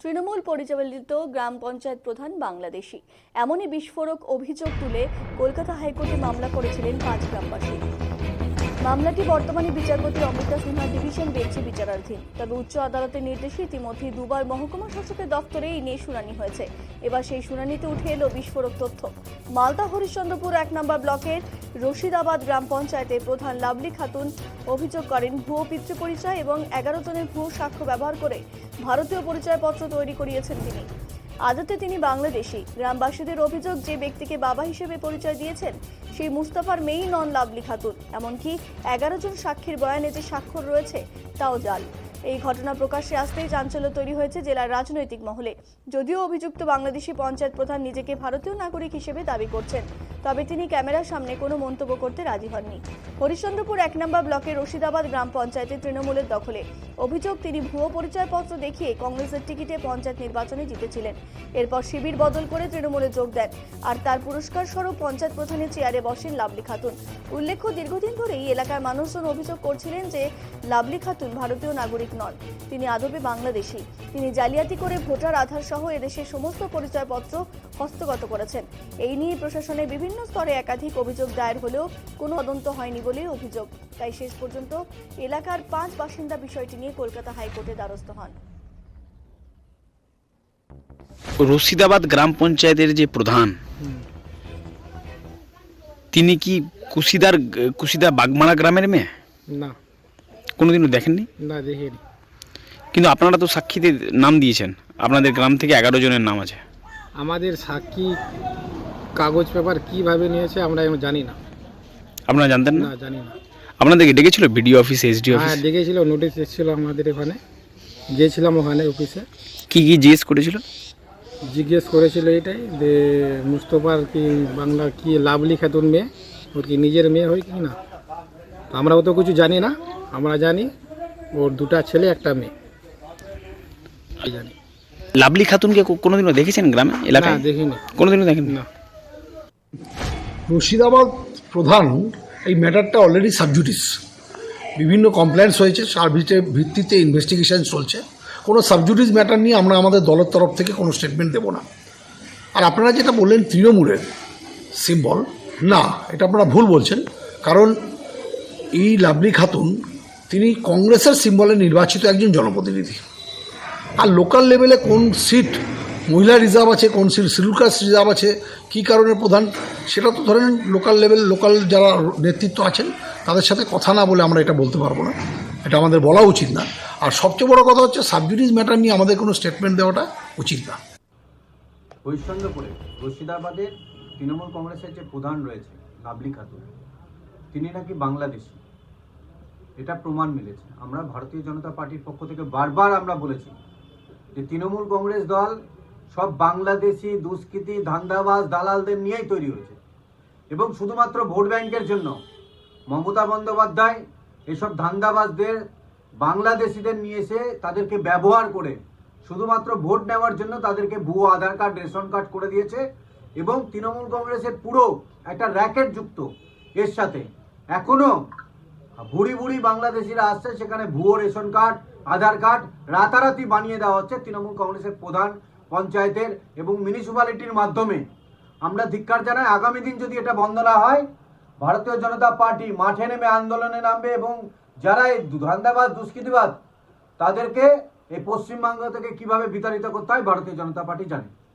তৃণমূল পরিচালিত গ্রাম পঞ্চায়েত প্রধান বাংলাদেশী। এমনই বিস্ফোরক অভিযোগ তুলে কলকাতা হাইকোর্টে মামলা করেছিলেন 5 গ্রামবাসী। মামলাটি বর্তমানে বিচারপতি অমৃতা সিনহা ডিভিশন বেঞ্চে বিচারাধীন। তবে উচ্চ আদালতের নির্দেশে ইতিমধ্যে দুবার মহকুমা শাসকের দপ্তরে এই নিয়ে শুনানি হয়েছে। এবার সেই শুনানিতে উঠে এলো বিস্ফোরক তথ্য। মালদা হরিশ্চন্দ্রপুর 1 নম্বর ব্লকের রশিদাবাদ গ্রাম পঞ্চায়েতের প্রধান লাভলি খাতুন অভিযোগ করেন, ভুয়ো পিতৃপরিচয় এবং 11 জনের ভুয়ো সাক্ষ্য ব্যবহার করে ভারতীয় পরিচয়পত্র তৈরি করিয়েছেন তিনি। আদতে তিনি বাংলাদেশী। গ্রামবাসীদের অভিযোগ, যে ব্যক্তিকে বাবা হিসেবে পরিচয় দিয়েছেন সেই মুস্তাফার মেয়েই নন লাভলি খাতুন। এমনকি 11 জন সাক্ষীর বয়ানে যে স্বাক্ষর রয়েছে তাও জাল। এই ঘটনা প্রকাশ্যে আসতেই চাঞ্চল্য তৈরি হয়েছে জেলার রাজনৈতিক মহলে। যদিও অভিযুক্ত বাংলাদেশি পঞ্চায়েত প্রধান নিজেকে ভারতীয় নাগরিক হিসেবে দাবি করছেন, তবে তিনি ক্যামেরার সামনে কোনো মন্তব্য করতে রাজি হননি। হরিশ্চন্দ্রপুর 1 নম্বর ব্লকের রশিদাবাদ গ্রাম পঞ্চায়েতে তৃণমূলের দখলে। অভিযোগ, তিনি ভুয়ো পরিচয়পত্র দেখিয়ে কংগ্রেসের টিকিটে পঞ্চায়েত নির্বাচনে জিতেছিলেন। এরপর শিবির বদল করে তৃণমূলে যোগ দেন, আর তার পুরস্কার স্বরূপ পঞ্চায়েত প্রধানের চেয়ারে বসেন লাভলি খাতুন। উল্লেখ্য, দীর্ঘদিন ধরেই এলাকার মানুষজন অভিযোগ করছিলেন যে লাভলি খাতুন ভারতীয় নাগরিক নন, তিনি আদপে বাংলাদেশী। তিনি জালিয়াতি করে ভোটার আধার সহ এদেশের সমস্ত পরিচয়পত্র হস্তগত করেছেন। এই নিয়ে প্রশাসনের বিভিন্ন স্তরে একাধিক অভিযোগ দায়ের হলেও কোনো তদন্ত হয়নি বলে অভিযোগ। তাই শেষ পর্যন্ত এলাকার 5 বাসিন্দা বিষয়টি নিয়ে কলকাতা হাইকোর্টে দ্বারস্থ হন। রশিদাবাদ গ্রাম পঞ্চায়েতের যে প্রধান, তিনি কি কুশিদার বাগমারা গ্রামের মেয়ে? না, কোনোদিনও দেখেননি? না দেখিনি। কিন্তু আপনারা তো সাক্ষীদের নাম দিয়েছেন, আপনাদের গ্রাম থেকে 11 জনের নাম আছে। আমাদের সাক্ষী কাগজ পেপার কিভাবে নিয়েছে আমরা এখন জানি না। আপনারা জানতেন না? না, জানি না। আপনাদেরকে ডেকেছিল বিডিও অফিস, এসডি অফিস? হ্যাঁ, ডেকেছিল, নোটিশ এসেছিল আমাদের এখানে। গিয়েছিলাম ওখানে অফিসে। কি জিজ্ঞেস করেছিল? জিজ্ঞেস করেছিল এটাই যে মুস্তফার কি বাংলা কি লাভলি খাতুন মেয়ে, ওর কি নিজের মেয়ে হয় কি না। তো আমরাও তো কিছু জানি না। আমরা জানি ওর 2টা ছেলে 1টা মেয়ে জানি। লাভলি খাতুনকে কোনোদিনও দেখেছেন গ্রামে, এলাকায়? না, দেখিনি। কোনোদিনও দেখেন না। মুর্শিদাবাদ প্রধান এই ম্যাটারটা অলরেডি সাবজুডিস। বিভিন্ন কমপ্লেন্টস হয়েছে, তার ভিত্তিতে ইনভেস্টিগেশন চলছে। কোনো সাবজুডিস ম্যাটার নিয়ে আমরা আমাদের দলের তরফ থেকে কোনো স্টেটমেন্ট দেব না। আর আপনারা যেটা বললেন তৃণমূলের সিম্বল, না, এটা আপনারা ভুল বলছেন। কারণ এই লাভলি খাতুন তিনি কংগ্রেসের সিম্বলে নির্বাচিত একজন জনপ্রতিনিধি। আর লোকাল লেভেলে কোন সিট মহিলা রিজার্ভ আছে, কোন সিট শিডিউল কাস্ট রিজার্ভ আছে, কী কারণে প্রধান, সেটা তো ধরেন লোকাল যারা নেতৃত্ব আছেন তাদের সাথে কথা না বলে আমরা এটা বলতে পারবো না, এটা আমাদের বলা উচিত না। আর সবচেয়ে বড় কথা হচ্ছে সাবজুডিস ম্যাটার নিয়ে আমাদের কোনো স্টেটমেন্ট দেওয়াটা উচিত না। হরিশ্চন্দ্রপুরে রশিদাবাদের তৃণমূল কংগ্রেসের যে প্রধান রয়েছে লাভলি খাতুন, তিনি নাকি বাংলাদেশি, এটা প্রমাণ মিলেছে। আমরা ভারতীয় জনতা পার্টির পক্ষ থেকে বারবার আমরা বলেছি যে তৃণমূল কংগ্রেস দল সব বাংলাদেশি দুষ্কৃতী ধান্দাবাজ দালালদের নিয়েই তৈরি হয়েছে, এবং শুধুমাত্র ভোট ব্যাংকের জন্য মমতা বন্দ্যোপাধ্যায় এসব ধান্দাবাজদের বাংলাদেশিদের নিয়ে এসে তাদেরকে ব্যবহার করে শুধুমাত্র ভোট নেওয়ার জন্য তাদেরকে ভুয়ো আধার কার্ড, রেশন কার্ড করে দিয়েছে। এবং তৃণমূল কংগ্রেসের পুরো একটা র্যাকেট যুক্ত এর সাথে এখনো বুড়ি বুড়ি বাংলাদেশিরা আসছে, সেখানে ভুয়ো রেশন কার্ড, আধার কার্ড রাতারাতি বানিয়ে দেওয়া হচ্ছে তৃণমূল কংগ্রেসের প্রধান পঞ্চায়েতের এবং মিউনিসিপ্যালিটির মাধ্যমে। আমরা ধিক্কার জানাই। আগামী দিন যদি এটা বন্ধ না হয়, ভারতীয় জনতা পার্টি মাঠে নেমে আন্দোলনে নামবে, এবং যারা এই ধান্দাবাজ দুষ্কৃতিবাদ তাদেরকে এই পশ্চিমবঙ্গ থেকে কিভাবে বিতাড়িত করতে হয় ভারতীয় জনতা পার্টি জানে।